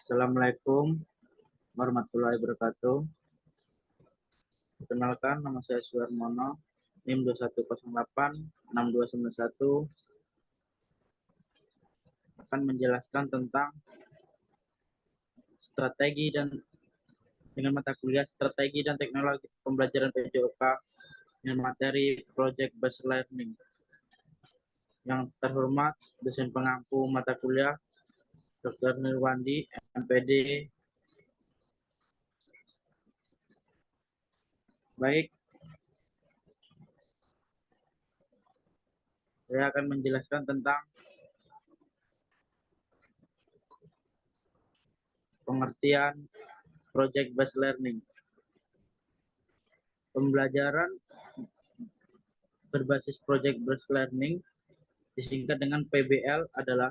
Assalamualaikum warahmatullahi wabarakatuh. Perkenalkan, nama saya Suharmono, NIM 21086291, akan menjelaskan tentang strategi dengan mata kuliah strategi dan teknologi pembelajaran PJOK dengan materi Project Based Learning. Yang terhormat dosen pengampu mata kuliah Dr. Nirwandi, MPD. Baik, saya akan menjelaskan tentang pengertian Project Based Learning. Pembelajaran berbasis Project Based Learning disingkat dengan PBL adalah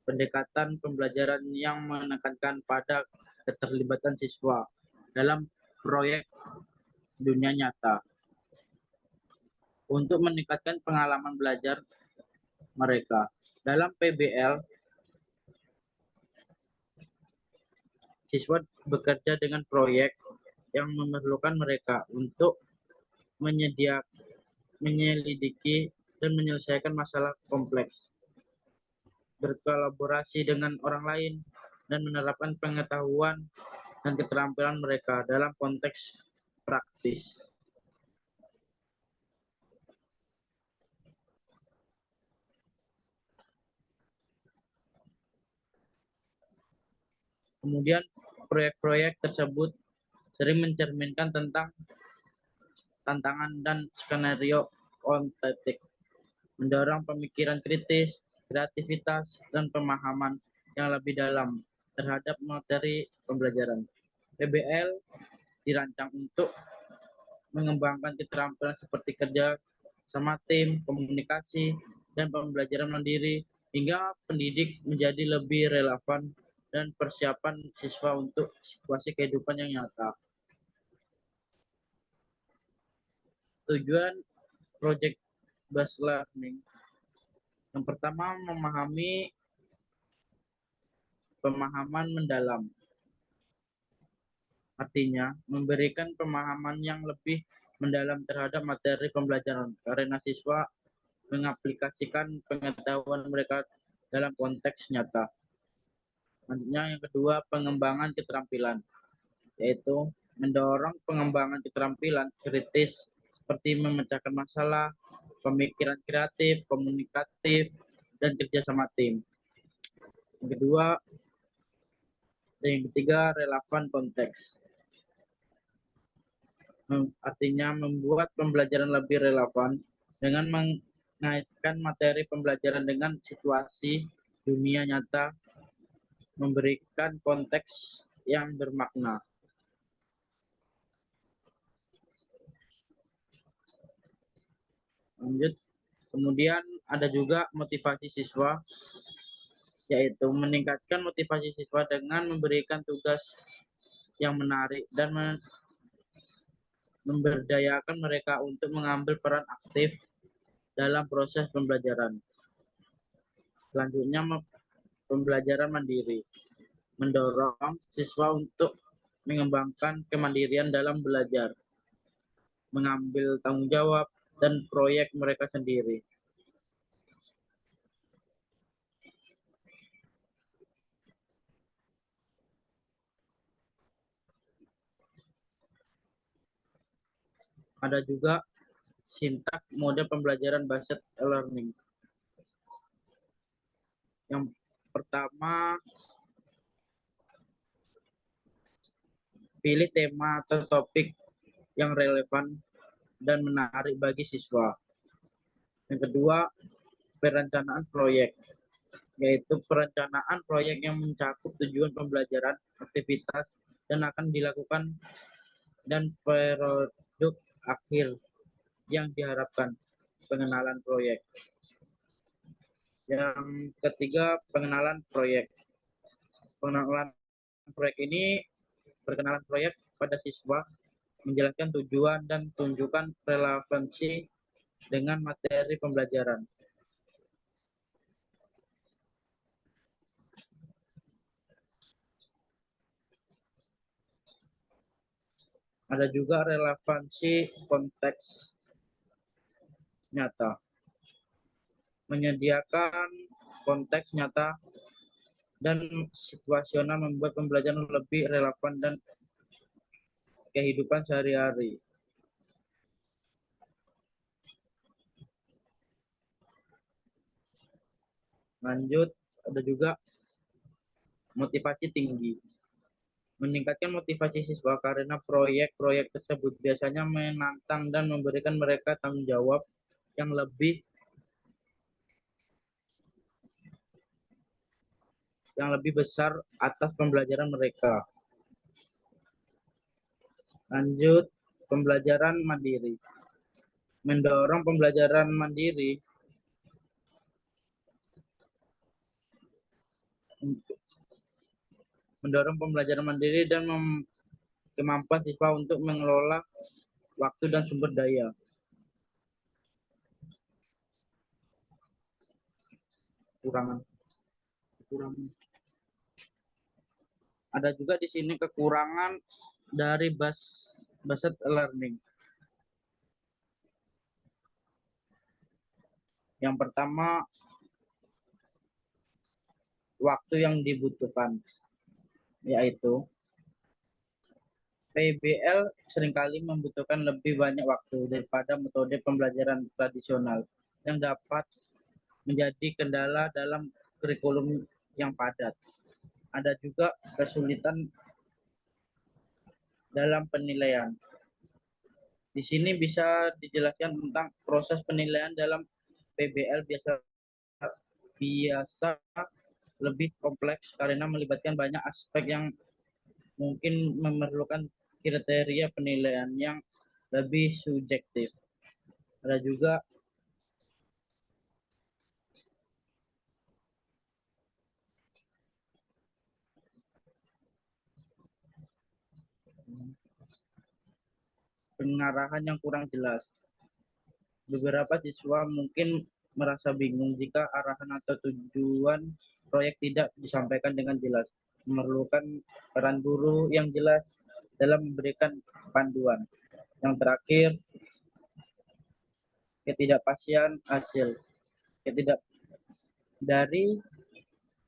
pendekatan pembelajaran yang menekankan pada keterlibatan siswa dalam proyek dunia nyata untuk meningkatkan pengalaman belajar mereka. Dalam PBL, siswa bekerja dengan proyek yang memerlukan mereka untuk menyelidiki dan menyelesaikan masalah kompleks, berkolaborasi dengan orang lain, dan menerapkan pengetahuan dan keterampilan mereka dalam konteks praktis. Kemudian proyek-proyek tersebut sering mencerminkan tentang tantangan dan skenario ontetik, mendorong pemikiran kritis, kreativitas, dan pemahaman yang lebih dalam terhadap materi pembelajaran. PBL dirancang untuk mengembangkan keterampilan seperti kerja sama tim, komunikasi, dan pembelajaran mandiri, hingga pendidik menjadi lebih relevan dan persiapan siswa untuk situasi kehidupan yang nyata. Tujuan Project Based Learning. Yang pertama, memahami pemahaman mendalam. Artinya, memberikan pemahaman yang lebih mendalam terhadap materi pembelajaran, karena siswa mengaplikasikan pengetahuan mereka dalam konteks nyata. Selanjutnya, yang kedua, pengembangan keterampilan, yaitu mendorong pengembangan keterampilan kritis seperti memecahkan masalah, pemikiran kreatif, komunikatif, dan kerja sama tim. Yang ketiga, relevan konteks. Artinya membuat pembelajaran lebih relevan dengan mengaitkan materi pembelajaran dengan situasi dunia nyata, memberikan konteks yang bermakna. Lanjut, kemudian ada juga motivasi siswa, yaitu meningkatkan motivasi siswa dengan memberikan tugas yang menarik dan memberdayakan mereka untuk mengambil peran aktif dalam proses pembelajaran. Selanjutnya, pembelajaran mandiri, mendorong siswa untuk mengembangkan kemandirian dalam belajar, mengambil tanggung jawab, dan proyek mereka sendiri. Ada juga sintak mode pembelajaran based learning. Yang pertama, pilih tema atau topik yang relevan dan menarik bagi siswa. Yang kedua, perencanaan proyek, yaitu perencanaan proyek yang mencakup tujuan pembelajaran, aktivitas, dan akan dilakukan, dan produk akhir yang diharapkan. Pengenalan proyek. Yang ketiga, pengenalan proyek. Pengenalan proyek pada siswa, menjelaskan tujuan dan tunjukkan relevansi dengan materi pembelajaran. Ada juga relevansi konteks nyata. Menyediakan konteks nyata dan situasional membuat pembelajaran lebih relevan dan kehidupan sehari-hari. Lanjut, ada juga motivasi tinggi. Meningkatkan motivasi siswa karena proyek-proyek tersebut biasanya menantang dan memberikan mereka tanggung jawab yang lebih besar atas pembelajaran mereka. Lanjut, pembelajaran mandiri. Mendorong pembelajaran mandiri dan kemampuan siswa untuk mengelola waktu dan sumber daya. Kekurangan. Ada juga di sini kekurangan dari based learning. Yang pertama, waktu yang dibutuhkan, yaitu PBL seringkali membutuhkan lebih banyak waktu daripada metode pembelajaran tradisional yang dapat menjadi kendala dalam kurikulum yang padat. Ada juga kesulitan dalam penilaian. Di sini bisa dijelaskan tentang proses penilaian dalam PBL biasa lebih kompleks karena melibatkan banyak aspek yang mungkin memerlukan kriteria penilaian yang lebih subjektif. Ada juga pengarahan yang kurang jelas. Beberapa siswa mungkin merasa bingung jika arahan atau tujuan proyek tidak disampaikan dengan jelas. Memerlukan peran guru yang jelas dalam memberikan panduan. Yang terakhir, ketidakpastian hasil. Dari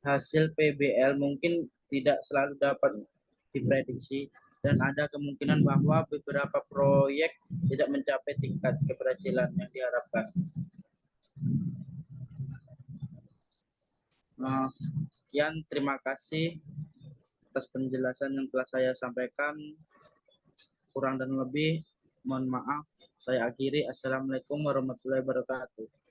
hasil PBL mungkin tidak selalu dapat diprediksi dan ada kemungkinan bahwa beberapa proyek tidak mencapai tingkat keberhasilan yang diharapkan. Sekian, terima kasih atas penjelasan yang telah saya sampaikan. Kurang dan lebih, mohon maaf. Saya akhiri. Assalamualaikum warahmatullahi wabarakatuh.